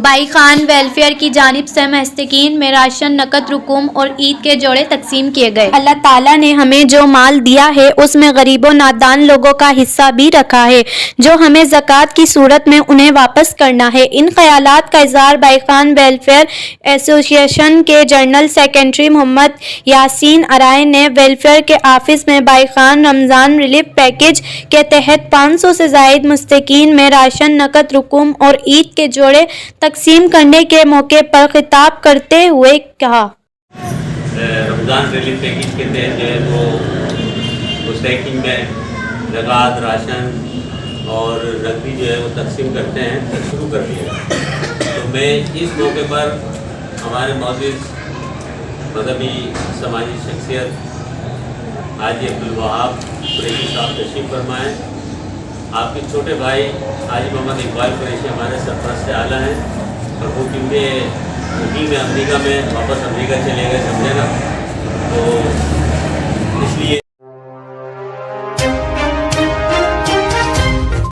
By Khan welfare کی جانب سے محتاجین میں راشن، نقد رقوم اور عید کے جوڑے تقسیم کیے گئے۔ اللہ تعالیٰ نے ہمیں جو مال دیا ہے اس میں غریب و نادان لوگوں کا حصہ بھی رکھا ہے، جو ہمیں زکوٰۃ کی صورت میں انہیں واپس کرنا ہے۔ ان خیالات کا اظہار بائی خان ویلفیئر ایسوسی ایشن کے جنرل سیکرٹری محمد یاسین ارائے نے ویلفیئر کے آفس میں by Khan Ramzan relief package کے تحت 500 سے زائد مستحقین میں راشن، نقد رقوم اور عید کے جوڑے تقسیم کرنے کے موقع پر خطاب کرتے ہوئے کہا۔ رمضان ریلیف پیکیج کے تحت جو ہے وہ مستحقین میں زکوٰۃ، راشن اور نقدی جو ہے وہ تقسیم کرتے ہیں، شروع کر دیا۔ تو میں اس موقع پر ہمارے معزز مذہبی سماجی شخصیت حاجی عبدالوہاب قریشی صاحب تشریف فرمائیں۔ آپ کے چھوٹے بھائی حاجی محمد اقبال قریشی ہمارے سرپرست اعلیٰ ہیں، اور وہ کیونکہ مقیم امریکہ میں واپس امریکہ چلے گئے، سمجھے نا، تو